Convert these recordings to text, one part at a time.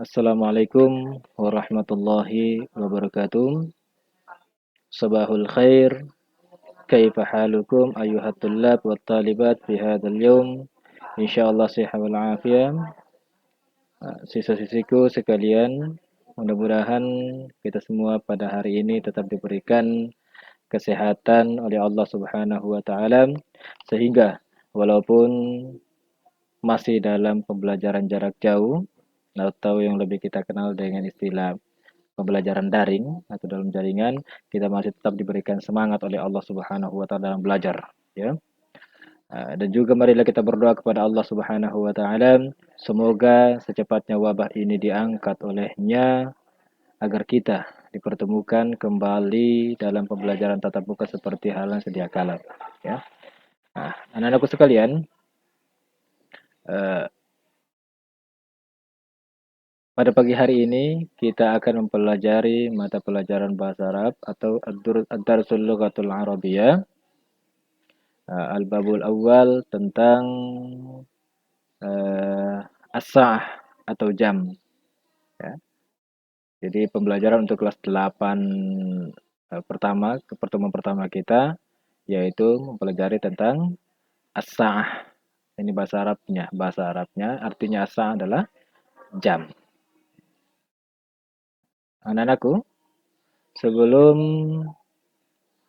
Assalamualaikum warahmatullahi wabarakatuh. Sabahul khair, kaifa halukum ayuhat tullab wa talibat fi hadzal yawm. Insyaallah sehat wal afiyah. Sisa-sisiku sekalian, mudah-mudahan kita semua pada hari ini tetap diberikan kesehatan oleh Allah Subhanahu wa taala sehingga walaupun masih dalam pembelajaran jarak jauh atau yang lebih kita kenal dengan istilah pembelajaran daring atau dalam jaringan, kita masih tetap diberikan semangat oleh Allah Subhanahu wa taala dalam belajar, ya. Dan juga marilah kita berdoa kepada Allah Subhanahu wa taala semoga secepatnya wabah ini diangkat olehnya agar kita dipertemukan kembali dalam pembelajaran tatap muka seperti halnya sedia kala, ya. Anak-anakku sekalian, eh, pada pagi hari ini kita akan mempelajari mata pelajaran bahasa Arab atau Ad-Darsul Lughatul Arabiyyah. Al-Babul Awal tentang uh, as-sa'ah atau jam, ya. Jadi pembelajaran untuk kelas 8 pertemuan pertama kita yaitu mempelajari tentang as-sa'ah. Ini bahasa Arabnya. Bahasa Arabnya artinya as-sa'ah adalah jam. Anak-anakku, sebelum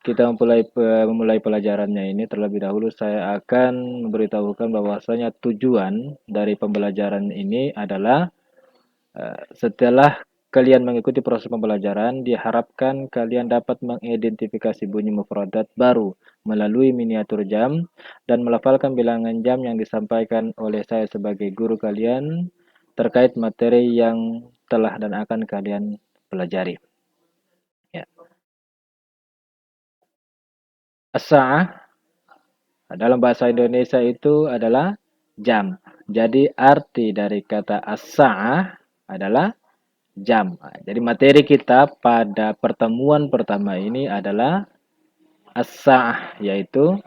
kita memulai pelajarannya ini, terlebih dahulu saya akan memberitahukan bahwasanya tujuan dari pembelajaran ini adalah setelah kalian mengikuti proses pembelajaran, diharapkan kalian dapat mengidentifikasi bunyi mufradat baru melalui miniatur jam dan melafalkan bilangan jam yang disampaikan oleh saya sebagai guru kalian terkait materi yang telah dan akan kalian pelajari. Ya. As-sa'ah dalam bahasa Indonesia itu adalah jam. Jadi arti dari kata as-sa'ah adalah jam. Jadi materi kita pada pertemuan pertama ini adalah as-sa'ah, yaitu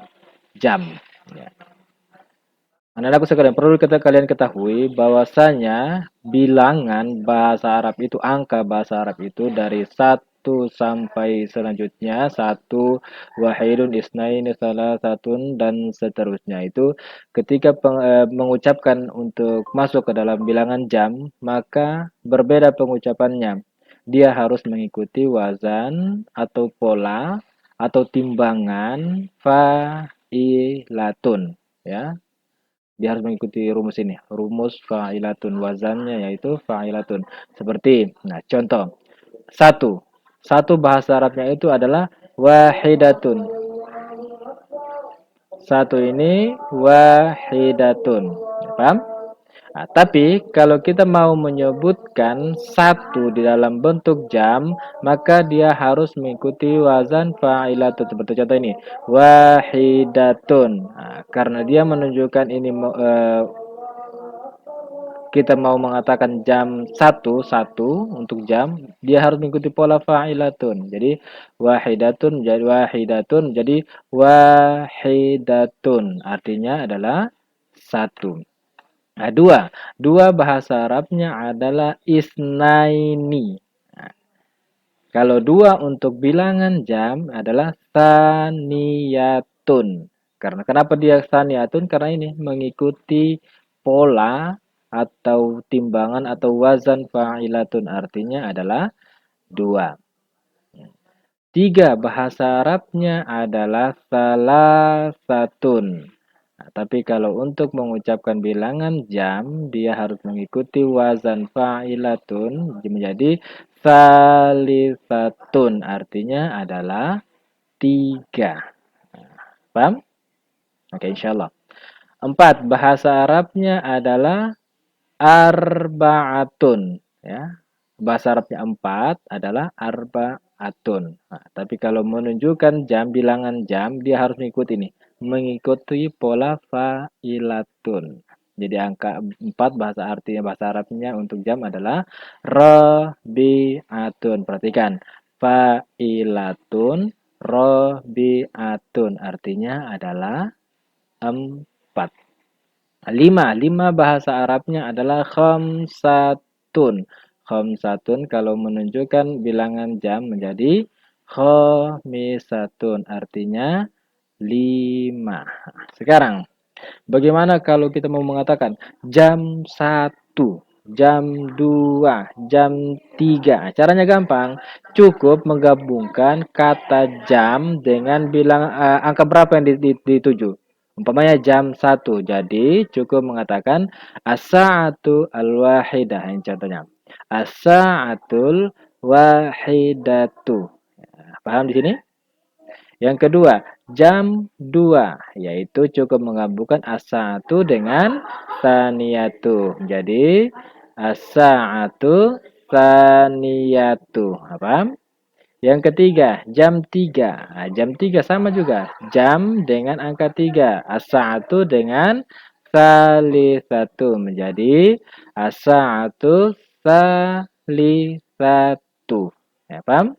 jam. Ya. Anak-anakku sekalian, perlu kalian ketahui bahwasanya bilangan bahasa Arab itu, angka bahasa Arab itu dari satu sampai selanjutnya, satu, wahidun, isnaini, salasatun, dan seterusnya itu ketika mengucapkan untuk masuk ke dalam bilangan jam, maka berbeda pengucapannya. Dia harus mengikuti wazan atau pola atau timbangan fa'ilatun, ya. Dia harus mengikuti rumus ini. Rumus fa'ilatun. Wazannya yaitu fa'ilatun. Seperti, nah contoh. Satu. Satu bahasa Arabnya itu adalah wahidatun. Satu ini wahidatun. Paham? Nah, tapi kalau kita mau menyebutkan satu di dalam bentuk jam, maka dia harus mengikuti wazan fa'ilatun. Seperti contoh ini, wahidatun. Nah, karena dia menunjukkan ini kita mau mengatakan jam satu untuk jam, dia harus mengikuti pola fa'ilatun. Jadi wahidatun jadi wahidatun. Artinya adalah satu. Nah, dua bahasa Arabnya adalah isnaini. Nah, kalau dua untuk bilangan jam adalah saniyatun. Karena kenapa dia saniyatun? Karena ini mengikuti pola atau timbangan atau wazan fa'ilatun, artinya adalah dua. Tiga bahasa Arabnya adalah salasatun. Nah, tapi kalau untuk mengucapkan bilangan jam, dia harus mengikuti wazan fa'ilatun menjadi salisatun. Artinya adalah tiga. Paham? Oke, insyaallah. Empat, bahasa Arabnya adalah arba'atun. Ya. Bahasa Arabnya empat adalah arba'atun. Nah, tapi kalau menunjukkan jam, bilangan jam, dia harus mengikuti ini. Mengikuti pola fa'ilatun. Jadi angka 4 bahasa Arabnya untuk jam adalah rabi'atun. Perhatikan. Fa'ilatun rabi'atun. Artinya adalah 4. Lima bahasa Arabnya adalah khamsatun. khamsatun. Khamsatun kalau menunjukkan bilangan jam menjadi khamisatun, artinya 5. Sekarang, bagaimana kalau kita mau mengatakan jam 1, jam 2, jam 3? Caranya gampang. Cukup menggabungkan kata jam dengan bilang angka berapa yang dituju. Umpamanya jam 1. Jadi cukup mengatakan as-sa'atu al-wahidah. Ini contohnya. As-sa'atul wahidatu. Paham di sini? Yang kedua, jam 2, yaitu cukup menggabungkan as-sa'atu dengan saniyatu. Jadi, as-sa'atu saniyatu. Paham? Yang ketiga, jam 3. Nah, jam 3 sama juga. Jam dengan angka 3. As-sa'atu dengan salisatu. Menjadi as-sa'atu salisatu. Ya, paham?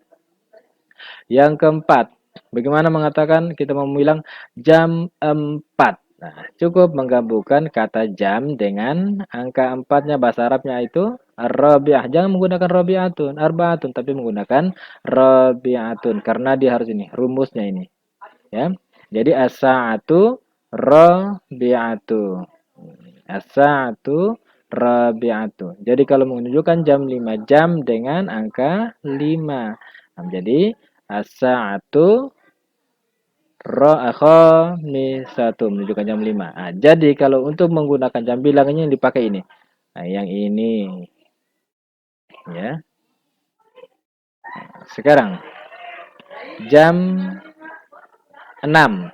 Yang keempat, bagaimana mengatakan kita mau bilang jam 4? Nah, cukup menggabungkan kata jam dengan angka 4-nya, bahasa Arabnya itu rabi'ah. Jangan menggunakan rabi'atun, arba'atun, tapi menggunakan rabi'atun karena dia harus ini, rumusnya ini, ya. Jadi as-sa'atu rabi'atu. As-sa'atu rabi'atu. Jadi kalau menunjukkan jam 5, jam dengan angka 5. Nah, jadi as-sa'atu khamisatu menunjukkan jam 5. Nah, jadi kalau untuk menggunakan jam bilangannya yang dipakai ini. Nah, yang ini ya. Sekarang jam 6.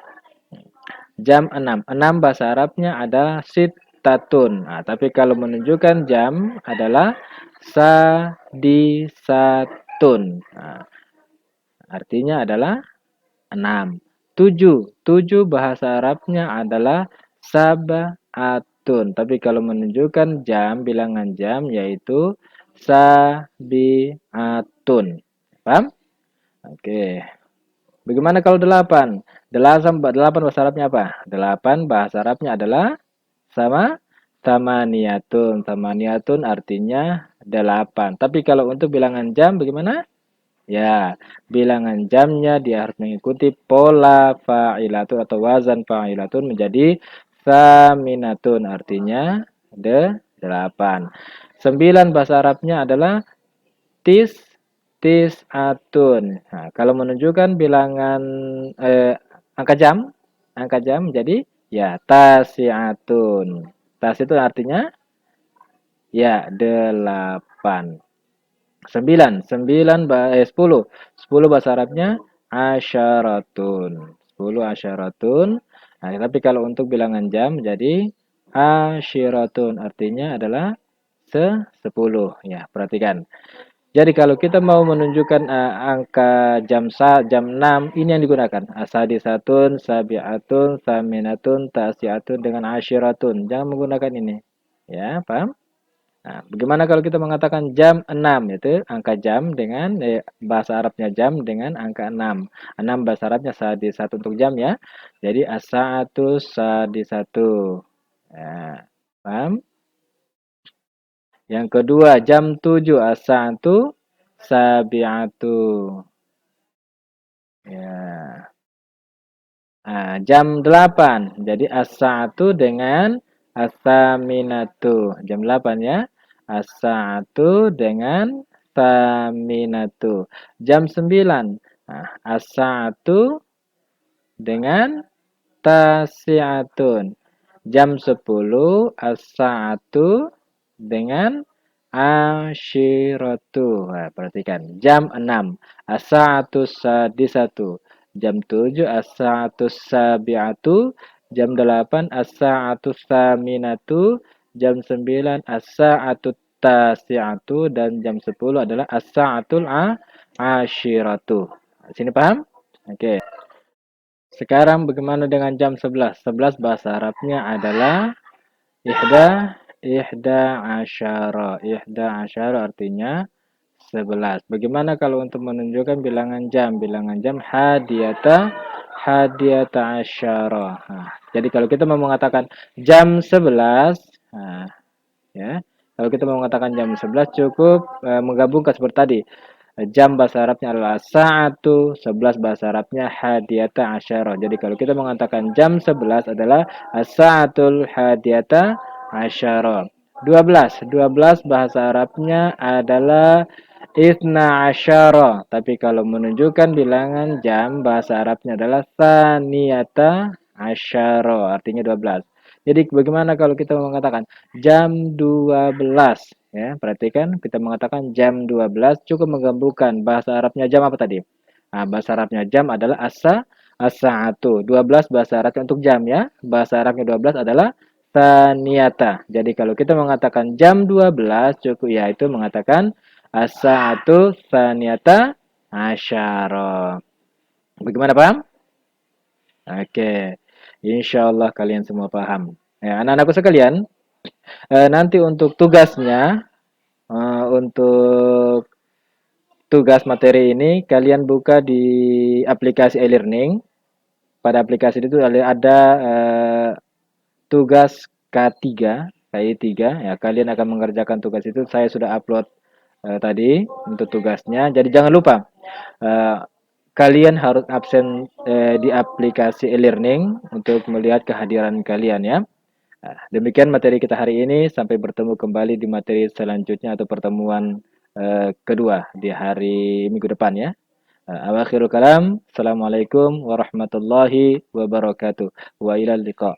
Jam 6. 6 bahasa Arabnya adalah sittatun. Nah, tapi kalau menunjukkan jam adalah sadisatun. Nah, artinya adalah 6. 7. 7 bahasa Arabnya adalah sab'atun. Tapi kalau menunjukkan jam, bilangan jam yaitu sabi'atun. Paham? Oke. Bagaimana kalau 8? 8 bahasa Arabnya apa? 8 bahasa Arabnya adalah sama tamaniyatun. Tamaniyatun artinya 8. Tapi kalau untuk bilangan jam bagaimana? Ya, bilangan jamnya dia harus mengikuti pola fa'ilatun atau wazan fa'ilatun menjadi saminatun, artinya 8. 9 bahasa Arabnya adalah tis tisatun. Nah, kalau menunjukkan bilangan angka jam menjadi ya tasiatun. Tas itu artinya ya 8. 10. 10 bahasa Arabnya asyaratun. 10 asyaratun. Nah, tapi kalau untuk bilangan jam jadi asyiratun, artinya adalah 10. Ya, perhatikan. Jadi kalau kita mau menunjukkan angka jam 6 ini yang digunakan. Asadisatun, sabiatun, saminatun, tasiatun dengan asyiratun. Jangan menggunakan ini. Ya, paham? Nah, bagaimana kalau kita mengatakan jam 6, yaitu angka jam dengan bahasa Arabnya jam dengan angka 6. 6 bahasa Arabnya sadisatu untuk jam ya. Jadi as-sa'atu sadisatu. Ya, paham? Yang kedua, jam 7 as-sa'atu sabi'atu. Ya. Nah, jam 8. Jadi as-sa'atu dengan as-saminatu. Jam 8 ya. As-sa'atu dengan saminatu. Jam 9. Nah, as-sa'atu dengan tasi'atun. Jam 10 as-sa'atu dengan asyiratu. Nah, perhatikan. Jam 6 as-sa'atu sadisatu. Jam 7 as-sa'atu sabi'atu. Jam 8 as-sa'atu saminatu. Jam 9 as-sa'atu tasi'atu. Dan jam 10 adalah as-sa'atul asyiratu. Sini paham? Oke. Sekarang bagaimana dengan jam 11? 11 bahasa Arabnya adalah ihda asyara. Ihda asyara artinya 11. Bagaimana kalau untuk menunjukkan bilangan jam? Bilangan jam hadiyata asyara. Nah, jadi kalau kita mau mengatakan jam 11, nah, ya, Kalau kita mau mengatakan jam 11 cukup menggabungkan seperti tadi. Jam bahasa Arabnya adalah sa'atu, 11 bahasa Arabnya hadiyata asyara. Jadi kalau kita mengatakan jam 11 adalah as-sa'atul hadiyata asyara. 12, 12 bahasa Arabnya adalah isna asyara. Tapi kalau menunjukkan bilangan jam bahasa Arabnya adalah saniyata asyara. Artinya 12. Jadi bagaimana kalau kita mengatakan jam 12? Ya, perhatikan kita mengatakan jam 12 cukup menggabungkan bahasa Arabnya jam apa tadi? Nah, bahasa Arabnya jam adalah as-sa'atu. 12 bahasa Arabnya untuk jam ya. Bahasa Arabnya 12 adalah saniyata. Jadi kalau kita mengatakan jam 12 cukup yaitu mengatakan as-sa'atu saniyata asyara. Bagaimana paham? Oke. Insya Allah kalian semua paham. Ya, anak-anakku sekalian, nanti untuk tugasnya, untuk tugas materi ini kalian buka di aplikasi e-learning. Pada aplikasi itu ada tugas K3, KI3 ya. Kalian akan mengerjakan tugas itu. Saya sudah upload tadi untuk tugasnya. Jadi jangan lupa eh, kalian harus absen di aplikasi e-learning untuk melihat kehadiran kalian ya. Nah, demikian materi kita hari ini. Sampai bertemu kembali di materi selanjutnya atau pertemuan kedua di hari minggu depan ya. Awakhirul kalam. Assalamualaikum warahmatullahi wabarakatuh. Wa ilal liqa.